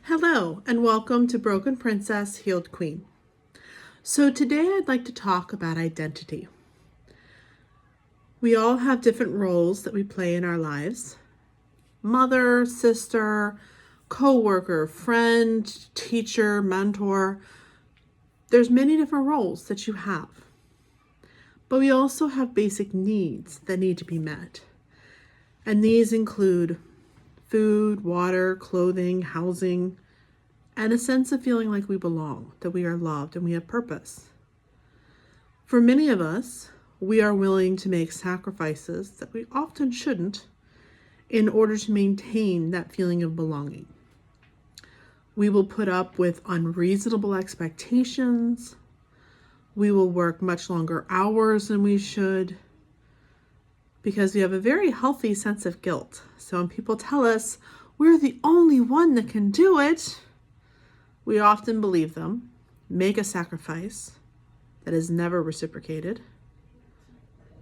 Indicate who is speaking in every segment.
Speaker 1: Hello, and welcome to Broken Princess, Healed Queen. So today I'd like to talk about identity. We all have different roles that we play in our lives. Mother, sister, co-worker, friend, teacher, mentor. There's many different roles that you have. But we also have basic needs that need to be met. And these include food, water, clothing, housing, and a sense of feeling like we belong, that we are loved and we have purpose. For many of us, we are willing to make sacrifices that we often shouldn't in order to maintain that feeling of belonging. We will put up with unreasonable expectations. We will work much longer hours than we should because we have a very healthy sense of guilt. So when people tell us we're the only one that can do it, we often believe them, make a sacrifice that is never reciprocated,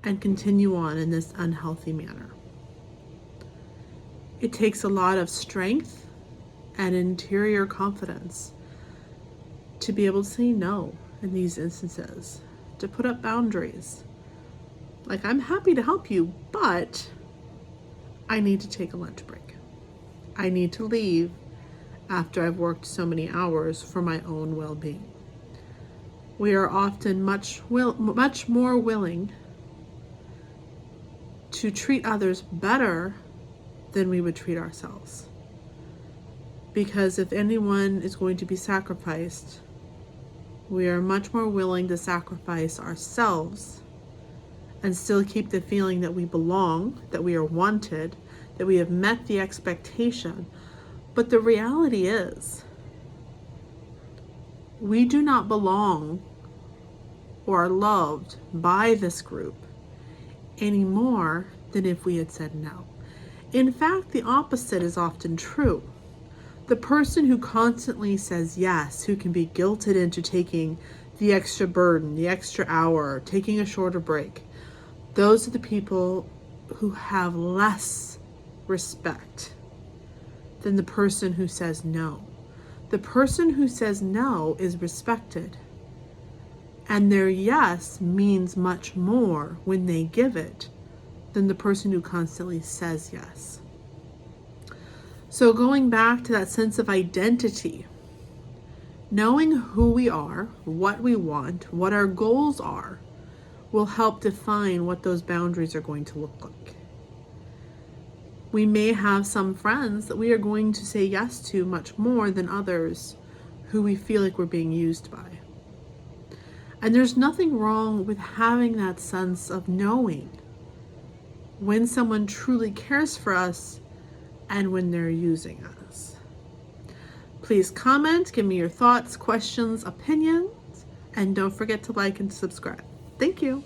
Speaker 1: and continue on in this unhealthy manner. It takes a lot of strength and interior confidence to be able to say no in these instances, to put up boundaries. Like, I'm happy to help you, but I need to take a lunch break. I need to leave after I've worked so many hours for my own well-being. We are often much more willing to treat others better than we would treat ourselves. Because if anyone is going to be sacrificed, we are much more willing to sacrifice ourselves and still keep the feeling that we belong, that we are wanted, that we have met the expectation. But the reality is, we do not belong or are loved by this group any more than if we had said no. In fact, the opposite is often true. The person who constantly says yes, who can be guilted into taking the extra burden, the extra hour, taking a shorter break, those are the people who have less respect than the person who says no. The person who says no is respected, and their yes means much more when they give it than the person who constantly says yes. So going back to that sense of identity, knowing who we are, what we want, what our goals are, will help define what those boundaries are going to look like. We may have some friends that we are going to say yes to much more than others who we feel like we're being used by. And there's nothing wrong with having that sense of knowing when someone truly cares for us and when they're using us. Please comment, give me your thoughts, questions, opinions, and don't forget to like and subscribe. Thank you.